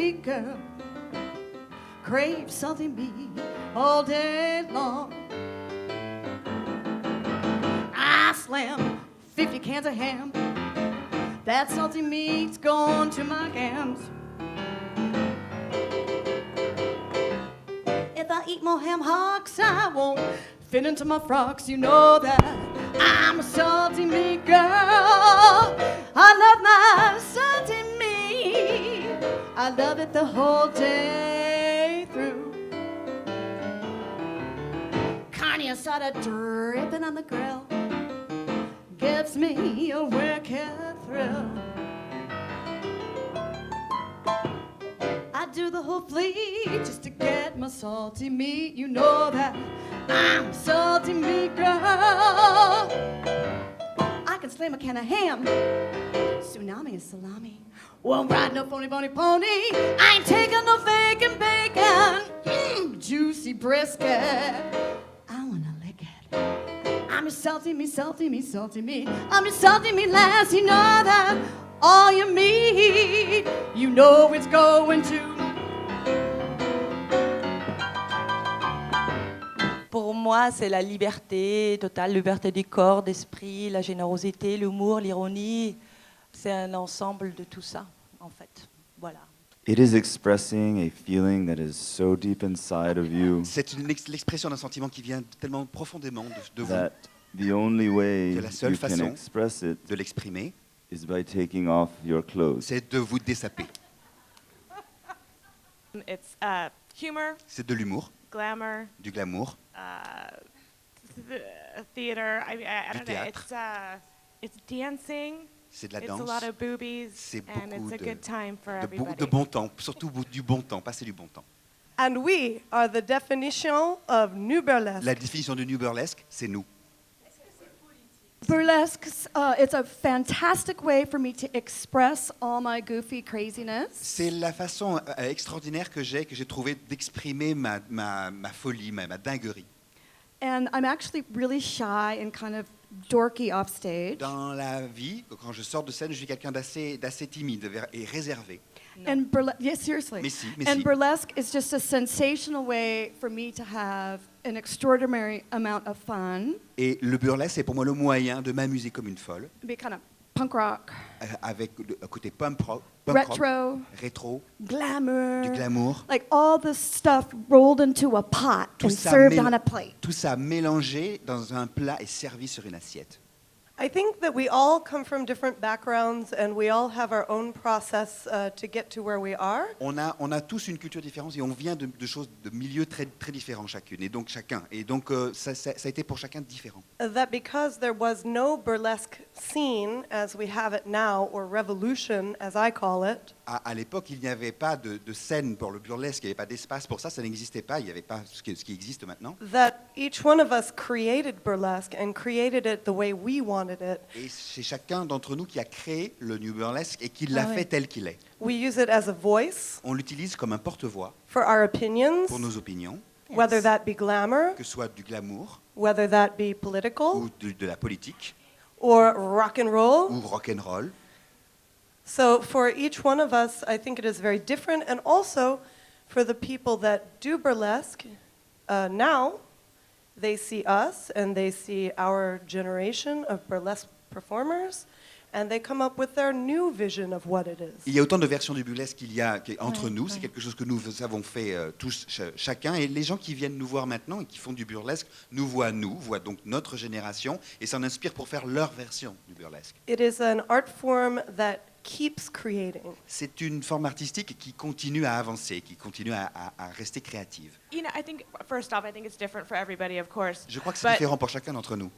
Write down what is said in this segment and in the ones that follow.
meat girl. Crave salty meat all day long. I slam 50 cans of ham. That salty meat's going to my gams. If I eat more ham hocks, I won't fit into my frocks. You know that I'm a salty meat girl. I love my salty meat. I love it the whole day through. Carne asada dripping on the grill gives me a wicked thrill. I do the whole fleet just to get my salty meat. You know that I'm a salty meat girl. I can slam a can of ham. Tsunami is salami. Won't ride no phony pony. I ain't taking no fake and bacon. Juicy brisket. I wanna lick it. I'm just salty me, salty me, salty me. I'm just salty me last. You know that all you meat, you know it's going to. Pour moi, c'est la liberté totale, liberté du corps, d'esprit, la générosité, l'humour, l'ironie. C'est un ensemble de tout ça, en fait. Voilà. It is expressing a feeling that is so deep inside of you C'est l'expression d'un sentiment qui vient tellement profondément de vous, that the only way que la seule you can façon express it de l'exprimer, is by taking off your clothes. c'est de vous dessaper. It's humor, C'est de l'humour, glamour, du glamour, theater. I don't know. théâtre. It's dancing. c'est de la It's a danse, lot of boobies, c'est and beaucoup it's a de- good time for de everybody. bon temps, surtout du bon temps, passer du bon temps. And we are the definition of new burlesque. La définition de New Burlesque, c'est nous. Burlesque, it's a fantastic way for me to express all my goofy craziness. C'est la façon extraordinaire que j'ai trouvé d'exprimer ma folie, ma dinguerie. And I'm actually really shy and kind of dorky off stage. Dans la vie, quand je sors de scène, je suis quelqu'un d'assez timide et réservé. And yes, seriously. Mais si, mais And si. burlesque is just a sensational way for me to have an extraordinary amount of fun, Et le burlesque, c'est pour moi le moyen de m'amuser comme une folle, be kind of punk rock, avec un côté punk rock, retro, rétro, glamour, du glamour. like all this stuff rolled into a pot Tout and ça, served on a plate. tout ça mélangé dans un plat et servi sur une assiette. I think that we all come from different backgrounds and we all have our own process to get to where we are. On a tous une culture différente et on vient de choses, de milieux très différents chacune, et donc chacun. Et donc ça a été pour chacun différent. That because there was no burlesque scene as we have it now, or revolution as I call it, À l'époque, il n'y avait pas de scène pour le burlesque, il n'y avait pas d'espace pour ça n'existait pas, il n'y avait pas ce qui existe maintenant. that each one of us created burlesque and created it the way we wanted it. Et c'est chacun d'entre nous qui a créé le New Burlesque et qui l'a Ah ouais. fait tel qu'il est. We use it as a voice On l'utilise comme un porte-voix for our opinions, pour nos opinions, whether that be glamour, que ce soit du glamour whether that be political, ou de la politique or rock and roll. ou rock'n'roll. So for each one of us, I think it is very different. And also for the people that do burlesque now, they see us and they see our generation of burlesque performers, and they come up with their new vision of what it is. Il y a autant de versions du burlesque qu'il y a entre nous, c'est quelque chose que nous avons fait tous, chacun, et les gens qui viennent nous voir maintenant et qui font du burlesque nous voient donc notre génération, et s'en inspirent pour faire leur version du burlesque. It is an art form that keeps creating. C'est une forme artistique qui continue à avancer, qui continue à rester créative. You know, I think first off, I think it's different for everybody, of course. Je crois que c'est But, différent pour chacun d'entre nous.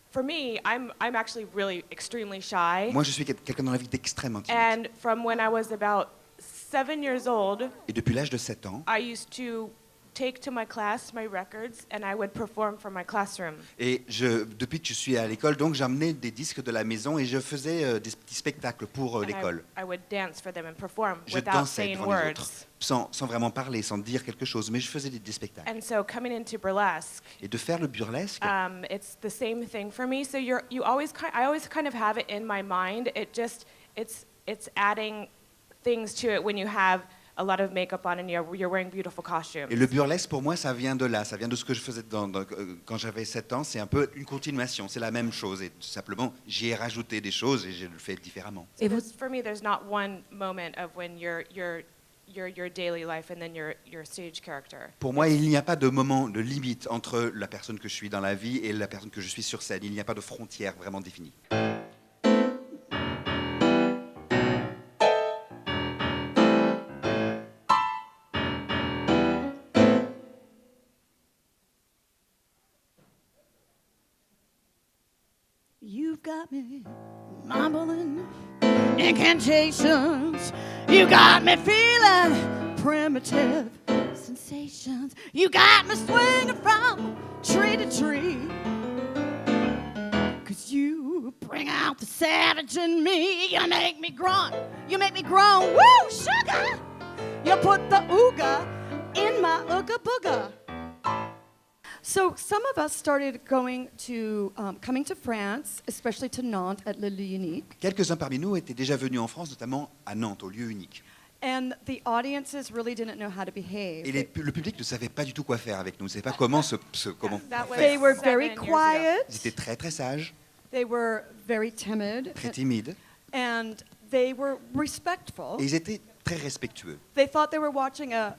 For me, I'm actually really extremely shy. Moi, je suis quelqu'un dans la vie d'extrêmement timide. And from when I was about 7 years old, Et depuis l'âge de 7 ans, I used to take to my class my records and I would perform for my classroom. et depuis que je suis à l'école, donc j'amenais des disques de la maison et je faisais des petits spectacles pour And l'école. I would dance for them and perform Je without dansais saying devant les autres, words. sans vraiment parler, sans dire quelque chose, mais je faisais des spectacles. And so coming into burlesque, Et de faire le burlesque, it's the same thing for me. So I always kind of have it in my mind. It's adding things to it when you have a lot of makeup on and you're wearing beautiful costumes. Et le burlesque, pour moi, ça vient de là, ça vient de ce que je faisais quand j'avais 7 ans. C'est un peu une continuation, c'est la même chose. Et simplement, j'y ai rajouté des choses et je le fais différemment. So for me, there's not one moment of when your daily life and then your stage character. Pour moi, il n'y a pas de moment de limite entre la personne que je suis dans la vie et la personne que je suis sur scène. Il n'y a pas de frontière vraiment définie. You've got me mumbling incantations. You got me feeling primitive sensations. You got me swinging from tree to tree. 'Cause you bring out the savage in me. You make me grunt. You make me groan. Woo, sugar! You put the ooga in my ooga booga. So some of us started coming to France, especially to Nantes at Le Lieu Unique. Quelques-uns parmi nous étaient déjà venus en France, notamment à Nantes, au lieu unique. And the audiences really didn't know how to behave. Et le public ne savait pas du tout quoi faire avec nous, ne savait pas comment comment That was faire. They were 7 very years ago. quiet. Ils étaient très très sages, They were very timid. très timides, And they were respectful. et ils étaient très respectueux. They thought they were watching a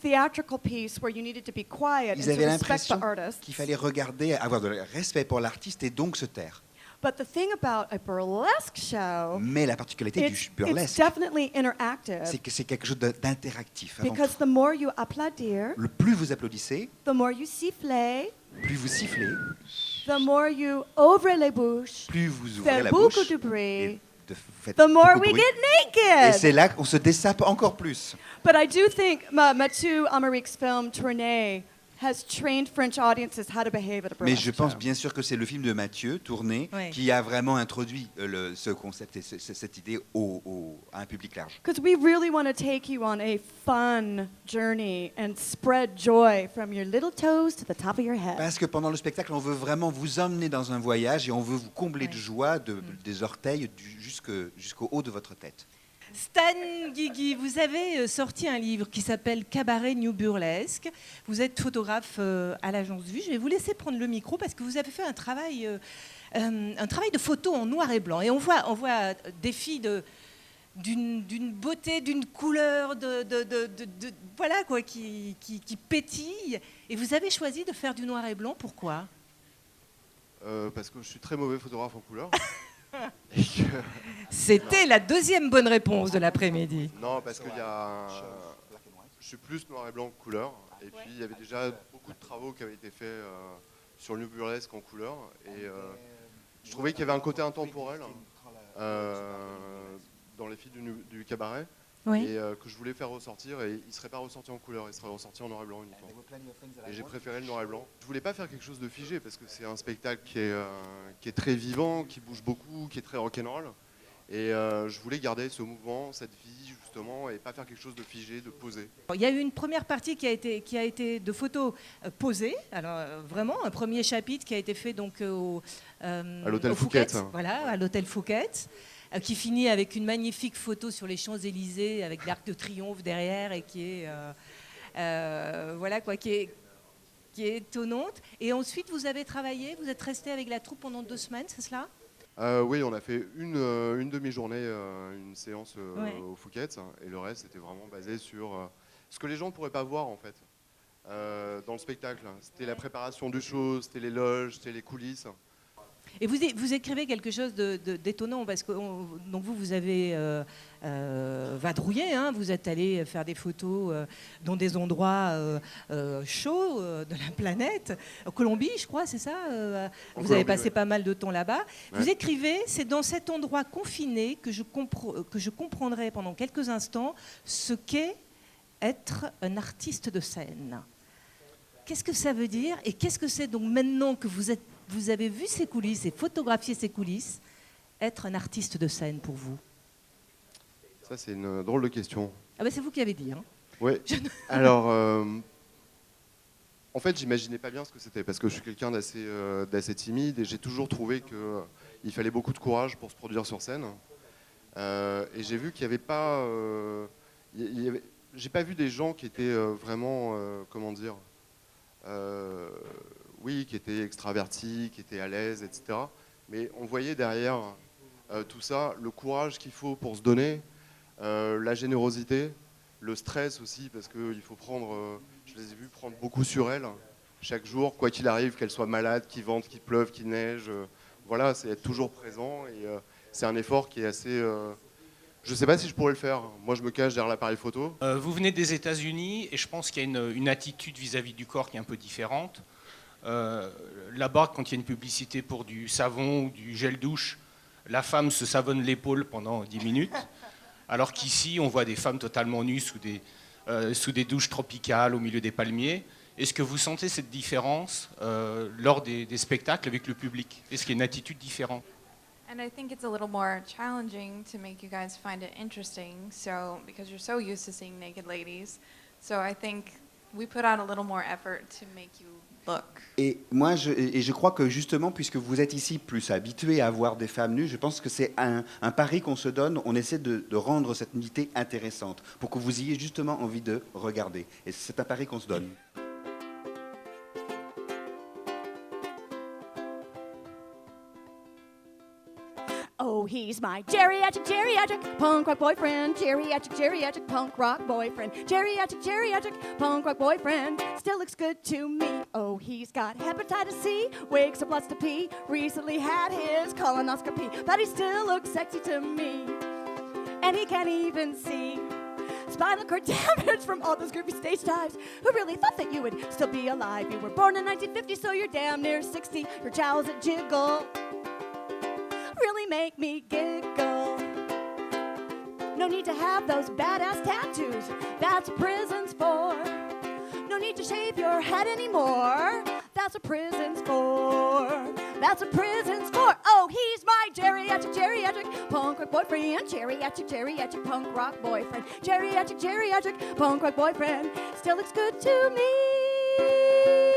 theatrical piece where you needed to be quiet and Ils to avaient respect the l'impression artist. qu'il fallait regarder, avoir de respect pour l'artiste et donc se taire. But the thing about a burlesque show, Mais la particularité du it's burlesque, definitely interactive. c'est que c'est quelque chose d'interactif. avant Because tout. the more you applaudir, Le plus vous applaudissez, the more you sifflez, plus vous sifflez, the more you ouvrez les bouches, plus vous ouvrez fait la beaucoup bouche, de et bruit, faites the more beaucoup de we bruit. get Et naked. c'est là qu'on se dessape encore plus. But I do think Mathieu Amarik's film Tournée has trained French audiences how to behave at a Mais burlesque je pense show. bien sûr que c'est le film de Mathieu, Tourné, Ouais. qui a vraiment introduit ce concept et cette idée à un public large. Because we really want to take you on a fun journey and spread joy from your little toes to the top of your head. Parce que pendant le spectacle, on veut vraiment vous emmener dans un voyage et on veut vous combler de joie des orteils jusqu'au haut de votre tête. Stan Guigui, vous avez sorti un livre qui s'appelle Cabaret New Burlesque. Vous êtes photographe à l'agence Vue. Je vais vous laisser prendre le micro parce que vous avez fait un travail de photo en noir et blanc. Et on voit des filles d'une beauté, d'une couleur, voilà quoi, qui pétille. Et vous avez choisi de faire du noir et blanc. Pourquoi ? Parce que je suis très mauvais photographe en couleur. C'était la deuxième bonne réponse de l'après-midi. Non, parce qu'il y a. Je suis plus noir et blanc que couleur. Et puis il y avait déjà beaucoup de travaux qui avaient été faits sur le New Burlesque en couleur. Et je trouvais qu'il y avait un côté intemporel dans les filles du cabaret. Oui. Et que je voulais faire ressortir. Et il ne serait pas ressorti en couleur, il serait ressorti en noir et blanc uniquement. Et j'ai préféré le noir et blanc. Je voulais pas faire quelque chose de figé parce que c'est un spectacle qui est très vivant, qui bouge beaucoup, qui est très rock'n'roll. Et je voulais garder ce mouvement, cette vie justement, et pas faire quelque chose de figé, de posé. Il y a eu une première partie qui a été de photos posées. Alors vraiment un premier chapitre qui a été fait donc À l'hôtel au Fouquet. Voilà, à l'hôtel Fouquet, qui finit avec une magnifique photo sur les Champs-Élysées avec l'Arc de Triomphe derrière et qui est voilà quoi, qui est étonnante. Et ensuite vous avez travaillé, vous êtes resté avec la troupe pendant 2 semaines, c'est cela ? Oui, on a fait une demi-journée, une séance Ouais. au Fouquet, et le reste était vraiment basé sur ce que les gens ne pourraient pas voir en fait dans le spectacle. C'était la préparation du show, c'était les loges, c'était les coulisses. Et vous écrivez quelque chose d'étonnant parce que donc vous avez vadrouillé, hein, vous êtes allé faire des photos dans des endroits chauds de la planète, en Colombie, je crois, c'est ça. Vous avez Colombie, passé ouais. pas mal de temps là-bas. Ouais. Vous écrivez, c'est dans cet endroit confiné que je comprendrai pendant quelques instants ce qu'est être un artiste de scène. Qu'est-ce que ça veut dire et qu'est-ce que c'est donc maintenant que vous avez vu ces coulisses et photographié ces coulisses, être un artiste de scène pour vous ? Ça, c'est une drôle de question. Ah ben c'est vous qui avez dit. Hein. Oui. Alors, en fait, j'imaginais pas bien ce que c'était parce que je suis quelqu'un d'assez timide et j'ai toujours trouvé qu'il fallait beaucoup de courage pour se produire sur scène. Et j'ai vu qu'il n'y avait pas... j'ai pas vu des gens qui étaient vraiment, comment dire, oui, qui étaient extravertis, qui étaient à l'aise, etc. Mais on voyait derrière tout ça le courage qu'il faut pour se donner, la générosité, le stress aussi, parce qu'il faut prendre, je les ai vus prendre beaucoup sur elles, chaque jour, quoi qu'il arrive, qu'elles soient malades, qu'il vente, qu'il pleuve, qu'il neige. Voilà, c'est être toujours présent et c'est un effort qui est assez... je ne sais pas si je pourrais le faire. Moi, je me cache derrière l'appareil photo. Vous venez des États-Unis et je pense qu'il y a une attitude vis-à-vis du corps qui est un peu différente. Là-bas, quand il y a une publicité pour du savon ou du gel douche, la femme se savonne l'épaule pendant 10 minutes, alors qu'ici, on voit des femmes totalement nues sous des douches tropicales au milieu des palmiers. Est-ce que vous sentez cette différence lors des spectacles avec le public? Est-ce qu'il y a une attitude différente? And I think it's a little more challenging to make you guys find it interesting, so because you're so used to seeing naked ladies. So I think we put out a little more effort to make you look. Et moi, je crois que justement, puisque vous êtes ici plus habitués à voir des femmes nues, je pense que c'est un pari qu'on se donne. On essaie de rendre cette nudité intéressante pour que vous ayez justement envie de regarder. Et c'est un pari qu'on se donne. Oh, he's my geriatric punk rock boyfriend. Geriatric punk rock boyfriend. Geriatric punk rock boyfriend. Still looks good to me. Oh, he's got hepatitis C, wakes up lots to pee. Recently had his colonoscopy, but he still looks sexy to me. And he can't even see. Spinal cord damage from all those groovy stage dives. Who really thought that you would still be alive? You were born in 1950, so you're damn near 60. Your jowls that jiggle really make me giggle. No need to have those badass tattoos. That's what prison's for. No need to shave your head anymore. That's what prison's for. That's what prison's for. Oh, he's my geriatric punk rock boyfriend. Geriatric punk rock boyfriend. Geriatric punk rock boyfriend. Still looks good to me.